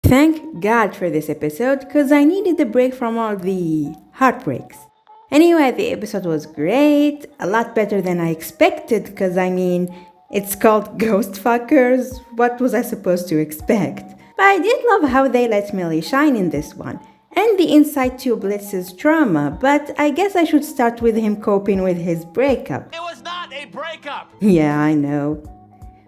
Thank God for this episode, because I needed a break from all the heartbreaks. Anyway, the episode was great, a lot better than I expected, because it's called Ghostf. What was I supposed to expect? But I did love how they let Millie shine in this one, and the insight to Blitz's trauma, but I guess I should start with him coping with his breakup. It was not a breakup! Yeah, I know.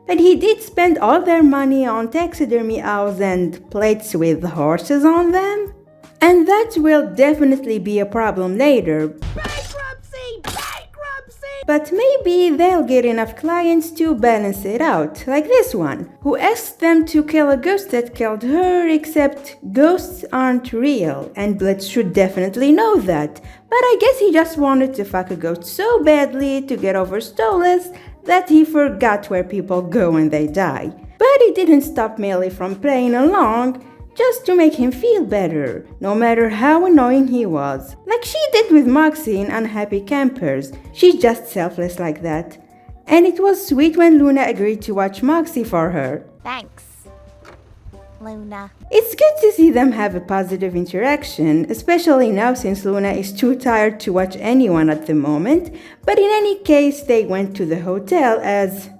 But he did spend all their money on taxidermy owls and plates with horses on them. And that will definitely be a problem later. Bankruptcy! Bankruptcy! But maybe they'll get enough clients to balance it out, like this one, who asked them to kill a ghost that killed her, except ghosts aren't real, and Blitz should definitely know that. But I guess he just wanted to fuck a ghost so badly to get over Stolas that he forgot where people go when they die. But it didn't stop Millie from playing along, just to make him feel better, no matter how annoying he was. Like she did with Moxie in Unhappy Campers. She's just selfless like that. And it was sweet when Luna agreed to watch Moxie for her. Thanks, Luna. It's good to see them have a positive interaction, especially now since Luna is too tired to watch anyone at the moment. But in any case, they went to the hotel as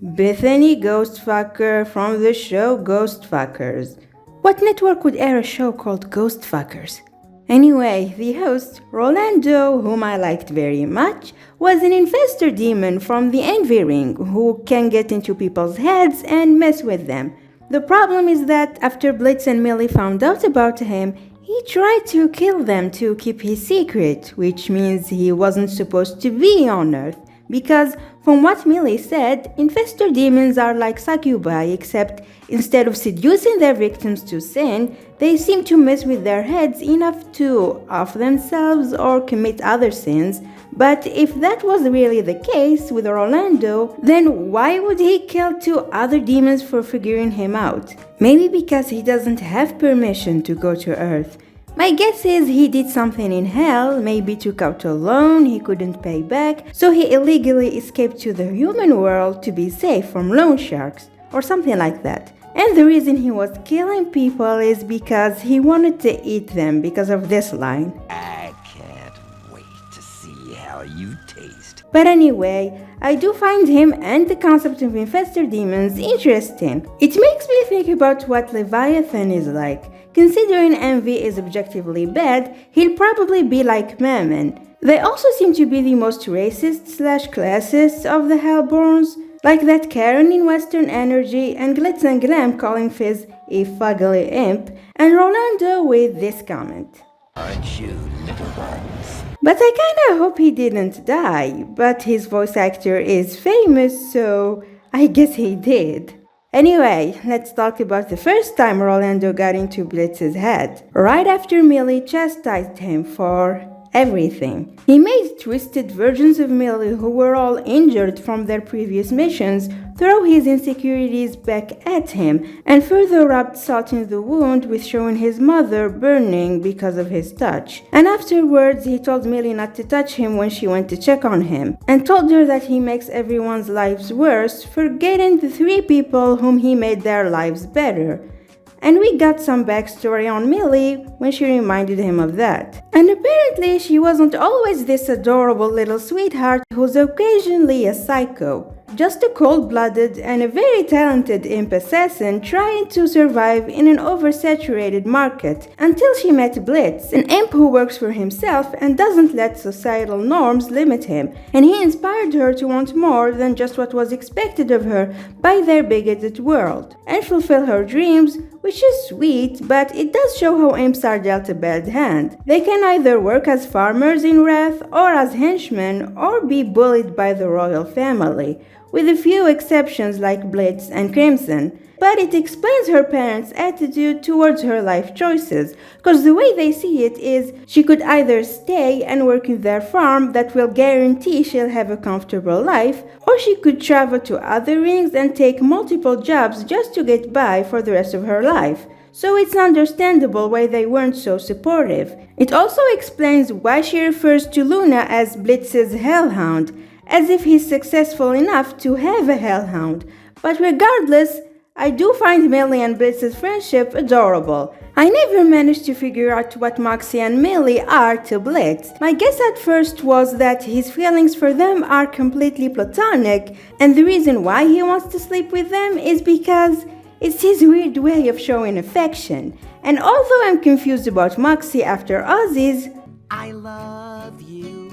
Bethany Ghostf from the show Ghostf. What network would air a show called Ghostf? Anyway, the host, Rolando, whom I liked very much, was an infestor demon from the Envy Ring who can get into people's heads and mess with them. The problem is that after Blitz and Millie found out about him, he tried to kill them to keep his secret, which means he wasn't supposed to be on Earth. Because, from what Millie said, infestor demons are like succubi, except instead of seducing their victims to sin, they seem to mess with their heads enough to off themselves or commit other sins. But if that was really the case with Orlando, then why would he kill 2 other demons for figuring him out? Maybe because he doesn't have permission to go to Earth. My guess is he did something in hell, maybe took out a loan he couldn't pay back, so he illegally escaped to the human world to be safe from loan sharks, or something like that. And the reason he was killing people is because he wanted to eat them because of this line. I can't wait to see how you taste. But anyway, I do find him and the concept of infestor demons interesting. It makes me think about what Leviathan is like. Considering Envy is objectively bad, he'll probably be like Mammon. They also seem to be the most racist/classist of the Hellborns, like that Karen in Western Energy and Glitz and Glam calling Fizz a fugly imp, and Rolando with this comment. Aren't you, little ones? But I kinda hope he didn't die, but his voice actor is famous, so I guess he did. Anyway, let's talk about the first time Rolando got into Blitz's head, right after Millie chastised him for everything. He made twisted versions of Millie who were all injured from their previous missions throw his insecurities back at him, and further rubbed salt in the wound with showing his mother burning because of his touch. And afterwards he told Millie not to touch him when she went to check on him, and told her that he makes everyone's lives worse, forgetting the 3 people whom he made their lives better. And we got some backstory on Millie when she reminded him of that. And apparently she wasn't always this adorable little sweetheart who's occasionally a psycho. Just a cold-blooded and a very talented imp assassin trying to survive in an oversaturated market until she met Blitz, an imp who works for himself and doesn't let societal norms limit him, and he inspired her to want more than just what was expected of her by their bigoted world, and fulfill her dreams, which is sweet, but it does show how imps are dealt a bad hand. They can either work as farmers in Wrath or as henchmen or be bullied by the royal family, with a few exceptions like Blitz and Crimson. But it explains her parents' attitude towards her life choices, because the way they see it is she could either stay and work in their farm that will guarantee she'll have a comfortable life, or she could travel to other rings and take multiple jobs just to get by for the rest of her life. So it's understandable why they weren't so supportive. It also explains why she refers to Luna as Blitz's hellhound, as if he's successful enough to have a hellhound. But regardless, I do find Millie and Blitz's friendship adorable. I never managed to figure out what Moxie and Millie are to Blitz. My guess at first was that his feelings for them are completely platonic, and the reason why he wants to sleep with them is because it's his weird way of showing affection. And although I'm confused about Moxie after Ozzy's I love you.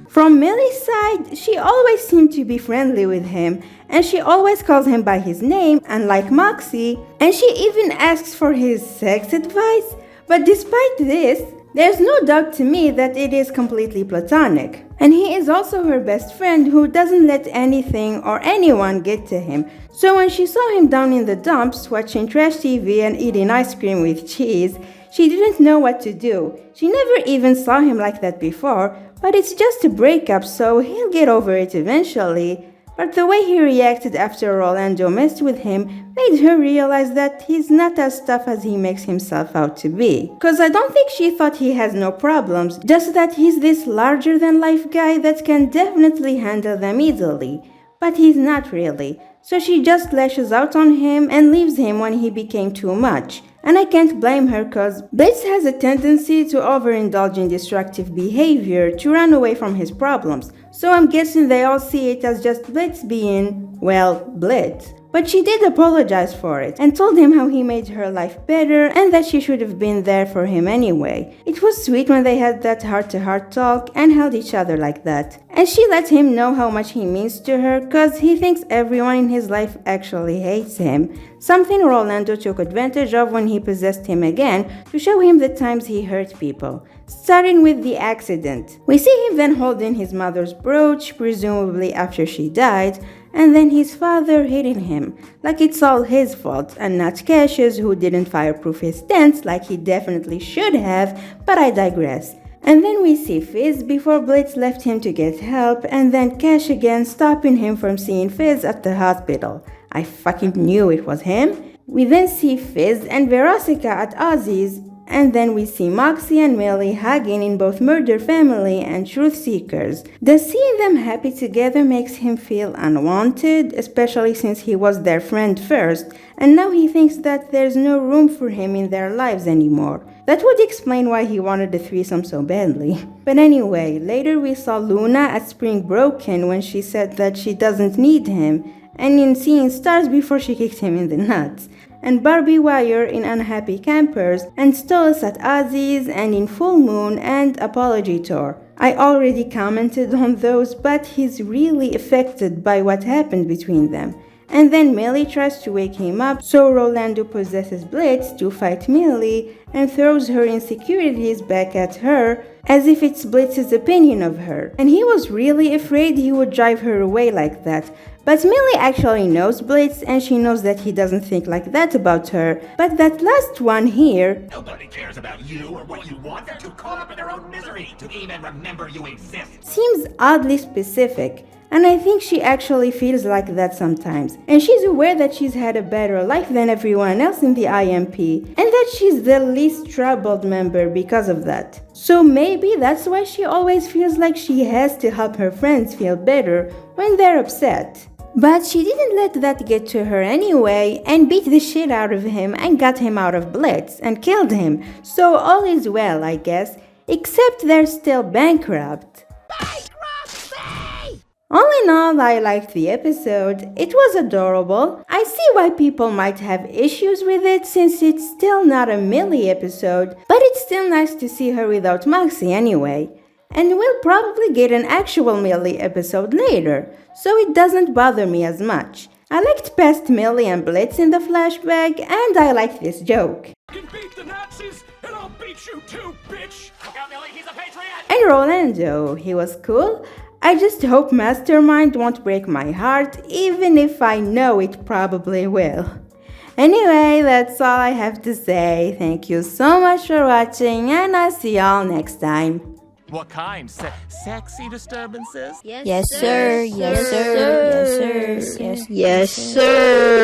from Millie's side, she always seemed to be friendly with him, and she always calls him by his name, unlike Moxie, and she even asks for his sex advice. But despite this, there's no doubt to me that it is completely platonic. And he is also her best friend who doesn't let anything or anyone get to him. So when she saw him down in the dumps watching trash TV and eating ice cream with cheese, she didn't know what to do. She never even saw him like that before, but it's just a breakup, so he'll get over it eventually. But the way he reacted after Orlando messed with him made her realize that he's not as tough as he makes himself out to be. Cause I don't think she thought he has no problems, just that he's this larger than life guy that can definitely handle them easily. But he's not really. So she just lashes out on him and leaves him when he became too much. And I can't blame her cause Blitz has a tendency to overindulge in destructive behavior to run away from his problems. So I'm guessing they all see it as just Blitz being, well, Blitz. But she did apologize for it and told him how he made her life better and that she should have been there for him anyway. It was sweet when they had that heart-to-heart talk and held each other like that. And she let him know how much he means to her cause he thinks everyone in his life actually hates him. Something Rolando took advantage of when he possessed him again to show him the times he hurt people. Starting with the accident. We see him then holding his mother's brooch, presumably after she died, and then his father hitting him, like it's all his fault and not Cash's, who didn't fireproof his tents like he definitely should have, but I digress. And then we see Fizz before Blitz left him to get help, and then Cash again stopping him from seeing Fizz at the hospital. I fucking knew it was him. We then see Fizz and Veronica at Ozzy's, and then we see Moxie and Millie hugging in both Murder Family and Truth Seekers. Does seeing them happy together makes him feel unwanted, especially since he was their friend first, and now he thinks that there's no room for him in their lives anymore. That would explain why he wanted a threesome so badly. But anyway, later we saw Luna at Spring Broken when she said that she doesn't need him, and in Seeing Stars before she kicked him in the nuts, and Barbie Wire in Unhappy Campers, and Stolitz at Ozzy's, and in Full Moon and Apology Tour. I already commented on those, but he's really affected by what happened between them. And then Millie tries to wake him up, so Rolando possesses Blitz to fight Millie and throws her insecurities back at her, as if it's Blitz's opinion of her. And he was really afraid he would drive her away like that. But Millie actually knows Blitz, and she knows that he doesn't think like that about her. But that last one here... Nobody cares about you or what you want. They're too caught up in their own misery to even remember you exist. seems oddly specific. And I think she actually feels like that sometimes. And she's aware that she's had a better life than everyone else in the IMP, and that she's the least troubled member because of that. So maybe that's why she always feels like she has to help her friends feel better when they're upset. But she didn't let that get to her anyway, and beat the shit out of him and got him out of Blitz and killed him. So all is well, I guess, except they're still bankrupt. All in all, I liked the episode. It was adorable. I see why people might have issues with it since it's still not a Millie episode, but it's still nice to see her without Moxie anyway. And we'll probably get an actual Millie episode later, so it doesn't bother me as much. I liked past Millie and Blitz in the flashback, and I like this joke. You can beat the Nazis, and I'll beat you too, bitch! Look out, Millie, he's a patriot! And Rolando, he was cool. I just hope Mastermind won't break my heart, even if I know it probably will. Anyway, that's all I have to say. Thank you so much for watching, and I'll see y'all next time. What kind? Sexy disturbances? Yes, sir. Yes, sir. Yes, sir. Yes, sir.